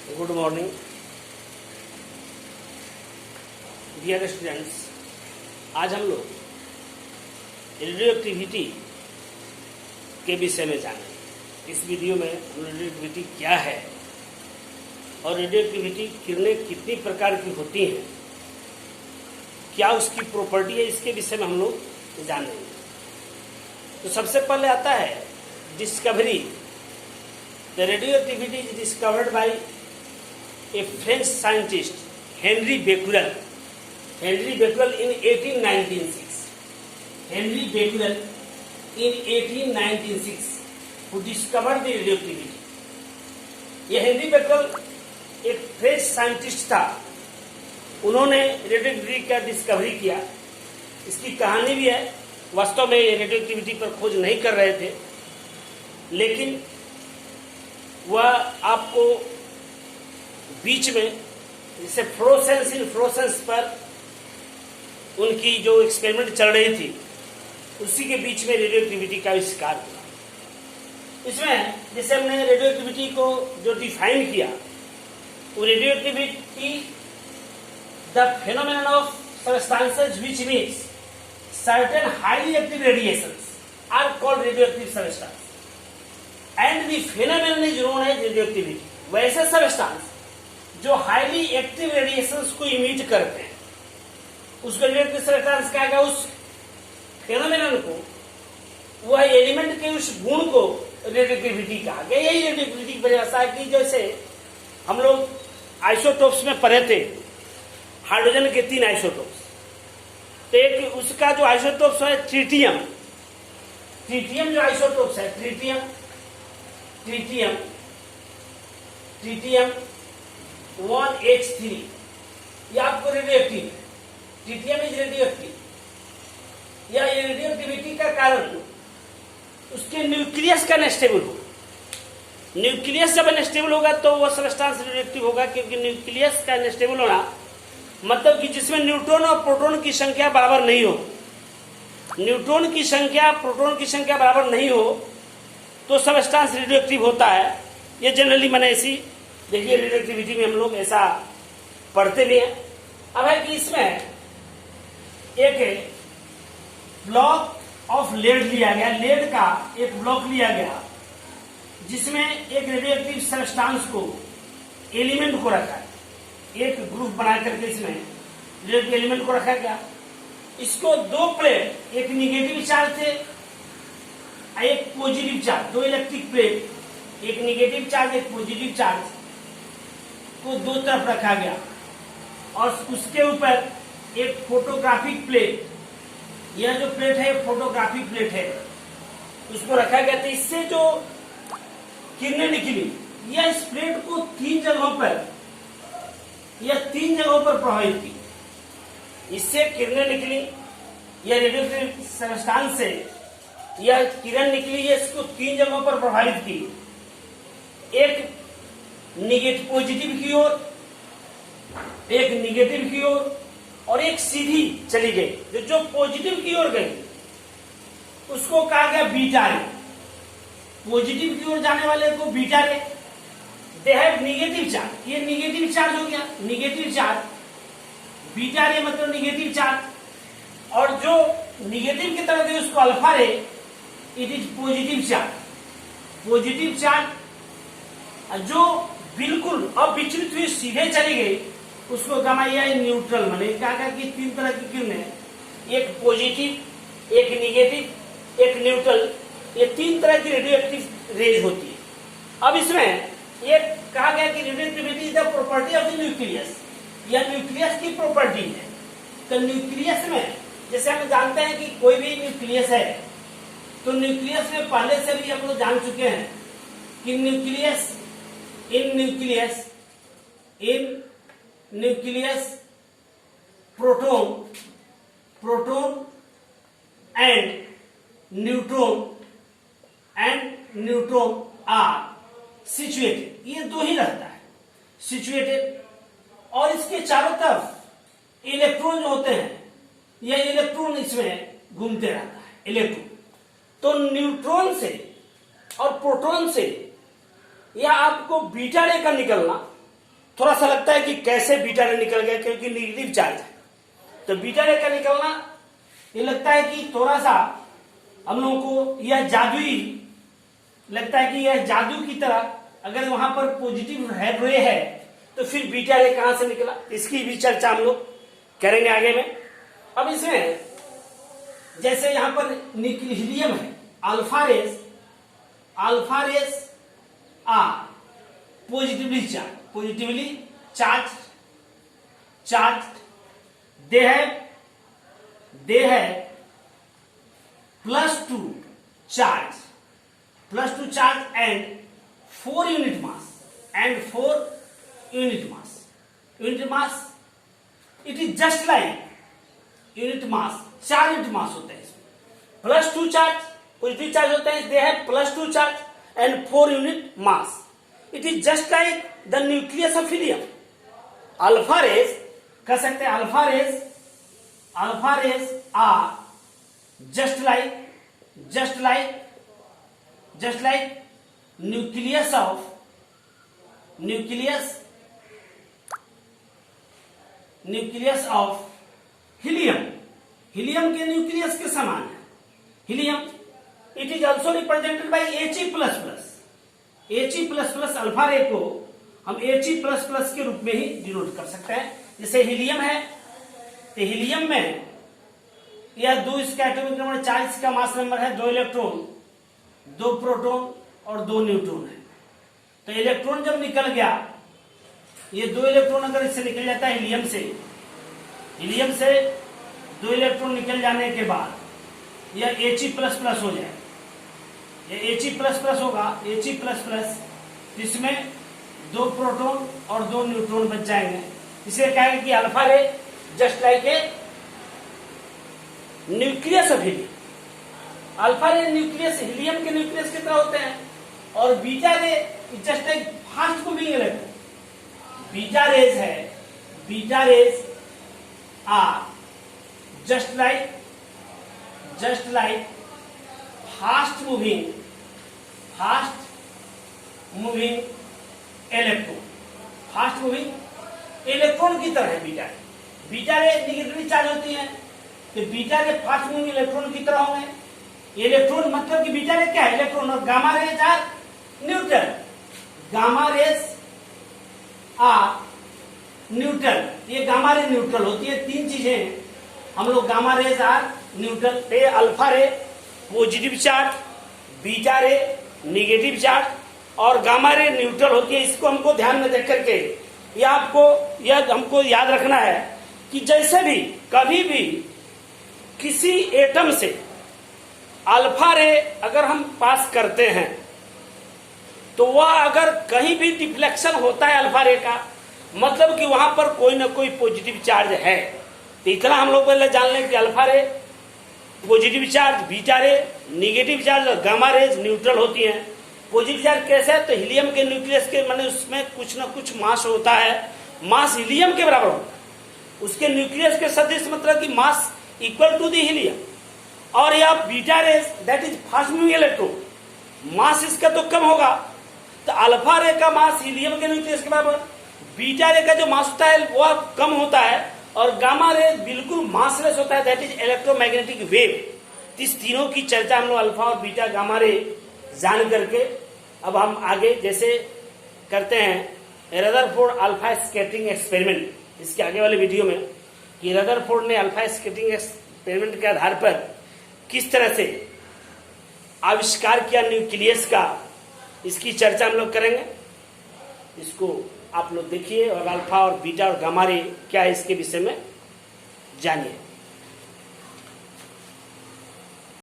Good morning dear students. आज हम लोग रेडियो एक्टिविटी के विषय में जानेंगे। इस वीडियो में हम रेडियो एक्टिविटी क्या है और रेडियो एक्टिविटी किरणें कितनी प्रकार की होती हैं, क्या उसकी प्रॉपर्टी है, इसके विषय में हम लोग जानेंगे। तो सबसे पहले आता है discovery. The radio activity is discovered by a French scientist, Henri Becquerel. Henri Becquerel in 1896. Henri Becquerel in 1896 who discovered the radioactivity. ये हेनरी बेक्वेल एक फ्रेंच साइंटिस्ट था। उन्होंने रेडियोएक्टिविटी का डिस्कवरी किया। इसकी कहानी भी है। वास्तव में ये रेडियोएक्टिविटी पर खोज नहीं कर रहे थे, लेकिन वह आपको बीच में जैसे फ्लोरेसेंस पर उनकी जो एक्सपेरिमेंट चल रही थी, उसी के बीच में रेडियोएक्टिविटी का आविष्कार हुआ। इसमें जैसे हमने रेडियोएक्टिविटी को जो डिफाइन किया, वो radioactivity the phenomenon of substances which meets certain highly active radiations are called radioactive substance and the phenomenon is known as radioactivity. वैसे सबस्टेंस जो हाईली एक्टिव रेडिएशंस को इमिट करते हैं, उसको रेडियोएक्टिव सबस्टेंस कहा गया। उस फेनोमेनन को, वह एलिमेंट के उस गुण को रेडियोएक्टिविटी कहा गया। यही रेडियोएक्टिविटी की परिभाषा है कि जैसे हम लोग आइसोटोप्स में पढ़े थे, हाइड्रोजन के 3 आइसोटोप्स। तो एक उसका जो आइसोटोप्स है ट्रिटियम जो आइसोटोप्स है ट्रिटियम 1H3, ये आपको रेडियोएक्टिव है। Tritium is radioactive. या ये रेडियोएक्टिविटी का कारण उसके न्यूक्लियस का अनस्टेबल होगा। न्यूक्लियस जब अनस्टेबल होगा तो वह सबस्टेंस रेडियोएक्टिव होगा, क्योंकि न्यूक्लियस का अनस्टेबल होना मतलब कि जिसमें न्यूट्रॉन और प्रोटॉन की संख्या बराबर नहीं हो। न्यूट्रॉन की संख्या प्रोटॉन की संख्या बराबर नहीं हो तो सबस्टेंस रेडियोएक्टिव होता है। ये जनरली मैंने ऐसी देखिए, रेडियोएक्टिविटी में हम लोग ऐसा पढ़ते भी हैं। अब है कि इसमें एक ब्लॉक ऑफ लेड लिया गया, लेड का एक ब्लॉक लिया गया, जिसमें एक रेडियोएक्टिव सबस्टेंस को, एलिमेंट को रखा है। एक ग्रुप बना करके इसमें रेडियोएक्टिव एलिमेंट को रखा गया। इसको 2 प्लेट, एक निगेटिव चार्ज थे, एक पॉजिटिव चार्ज, 2 इलेक्ट्रिक प्लेट, एक निगेटिव चार्ज एक पॉजिटिव चार्ज को 2 तरफ रखा गया और उसके ऊपर एक फोटोग्राफिक प्लेट, यह जो प्लेट है फोटोग्राफिक प्लेट है, उसको रखा गया। तो इससे जो किरणें निकली, यह इस प्लेट को 3 जगहों पर प्रभावित की। इससे किरणें निकली, यह रेडियोएक्टिव सबस्टेंस से यह किरण निकली, है इसको 3 जगहों पर प्रभावित की। एक निगेटिव पॉजिटिव की ओर, एक निगेटिव की ओर और एक सीधी चली गई। जो पॉजिटिव की ओर गई उसको कहा गया बीटा रे। पॉजिटिव की ओर जाने वाले को बीटा रे। दे हैव निगेटिव चार्ज, ये निगेटिव चार्ज हो गया, निगेटिव चार्ज। बीटा रे मतलब निगेटिव चार्ज। और जो निगेटिव की तरफ गई उसको अल्फा रे, it is positive charge. Positive charge जो बिल्कुल अविचलित हुई सीधे चली गई उसको गामा या न्यूट्रल। माने कहा कि 3 तरह की किरणें, एक पॉजिटिव, एक निगेटिव, एक न्यूट्रल, ये 3 तरह की रेडियोएक्टिव रेज होती है। अब इसमें ये कहा गया कि radioactivity is the property of the nucleus, यह न्यूक्लियस की प्रॉपर्टी है। तो न्यूक्लियस में जैसे हम जानते हैं कि कोई भी न्यूक्लियस है, तो न्यूक्लियस में पहले से भी हम लोग जान चुके हैं कि nucleus proton and neutron are situated. ये 2 ही रहता है, सिचुएटेड। और इसके चारों तरफ इलेक्ट्रॉन जो होते हैं, यह इलेक्ट्रॉन इसमें घूमते रहता है, इलेक्ट्रॉन। तो न्यूट्रॉन से और प्रोटॉन से या आपको बीटा रे का निकलना थोड़ा सा लगता है कि कैसे बीटा रे निकल गया, क्योंकि निगेटिव चार्ज है। तो बीटा रे का निकलना ये लगता है कि थोड़ा सा हम लोगों को यह जादुई लगता है कि यह जादू की तरह, अगर वहां पर पॉजिटिव रे है तो फिर बीटा रे कहां से निकला, इसकी भी चर्चा हम लोग करेंगे आगे में। अब इसमें जैसे यहां पर हीलियम है, alpha rays are positively charged they है +2 charge and 4 unit mass it is just like unit mass, 4 unit mass होते हैं इसमें। +2 चार्ज पॉजिटिव चार्ज होते हैं, they have +2 charge and 4 unit mass. It is just like the nucleus of helium. Alpha rays कह सकते हैं, alpha rays are just like nucleus of helium के nucleus के समान है helium. It is also represented by He++। Alpha रे को हम He++ के रूप में ही डिनोट कर सकते हैं। जैसे हीलियम है तो हीलियम में यह 2 इसका एटॉमिक नंबर, 4 इसका मास नंबर है, 2 इलेक्ट्रॉन 2 प्रोटॉन और 2 न्यूट्रॉन है। तो इलेक्ट्रॉन जब निकल गया, ये 2 इलेक्ट्रॉन अगर इससे निकल जाता है हीलियम से 2 इलेक्ट्रॉन निकल जाने के बाद यह He++ हो जाए, ये He++ होगा, He++, जिसमें 2 प्रोटॉन और 2 न्यूट्रॉन बच जाएंगे। इसे कहेंगे कि alpha ray just like a nucleus of helium. Alpha ray nucleus helium के न्यूक्लियस की तरह होते हैं, और beta ray just like fast moving electron. Beta rays are just like fast moving electron की तरह है बीटा रे निगेटिवली चार्ज होती है, तो बीटा रे फास्ट मूविंग इलेक्ट्रॉन की तरह होंगे। इलेक्ट्रॉन मतलब कि बीटा रे क्या है, इलेक्ट्रॉन, और gamma rays are neutral. Gamma rays are neutral, ये गामा रे न्यूट्रल होती है। 3 चीजें हम लोग, gamma rays are neutral, alpha ray positive charge, beta ray negative charge और गामा रे न्यूट्रल होती है। इसको हमको ध्यान में देख करके यह हमको याद रखना है कि जैसे भी कभी भी किसी एटम से अल्फा रे अगर हम पास करते हैं तो वह अगर कहीं भी डिफ्लेक्शन होता है अल्फा रे का, मतलब कि वहां पर कोई ना कोई पॉजिटिव चार्ज है। तो इतना हम लोग पहले जान लें कि alpha ray positive charge, beta ray negative charge और गामा रेज न्यूट्रल होती हैं। पॉजिटिव चार्ज कैसे है, तो हीलियम के न्यूक्लियस के माने उसमें कुछ ना कुछ मास होता है, मास हीलियम के बराबर होता है, उसके न्यूक्लियस के सदृश, मतलब कि mass equal to the helium. और यह beta rays that is fast moving electron, mass इसका तो कम होगा। तो अल्फा रे का मास हीलियम के न्यूक्लियस के बराबर, बीटा रे का जो मास होता है वह कम होता है, और गामा रे बिल्कुल मासलेस होता है, दैट इज इलेक्ट्रोमैग्नेटिक वेव। इस तीनों की चर्चा हम लोग अल्फा और बीटा गामा रे जान करके अब हम आगे जैसे करते हैं रदरफोर्ड अल्फा स्कैटरिंग एक्सपेरिमेंट, इसके आगे वाले वीडियो में, कि रदरफोर्ड ने अल्फा स्कैटरिंग एक्सपेरिमेंट के आधार पर किस तरह से आविष्कार किया न्यूक्लियस का, इसकी चर्चा हम लोग करेंगे। इसको आप लोग देखिए और अल्फा और बीटा और गामा रे क्या है इसके विषय में जानिए।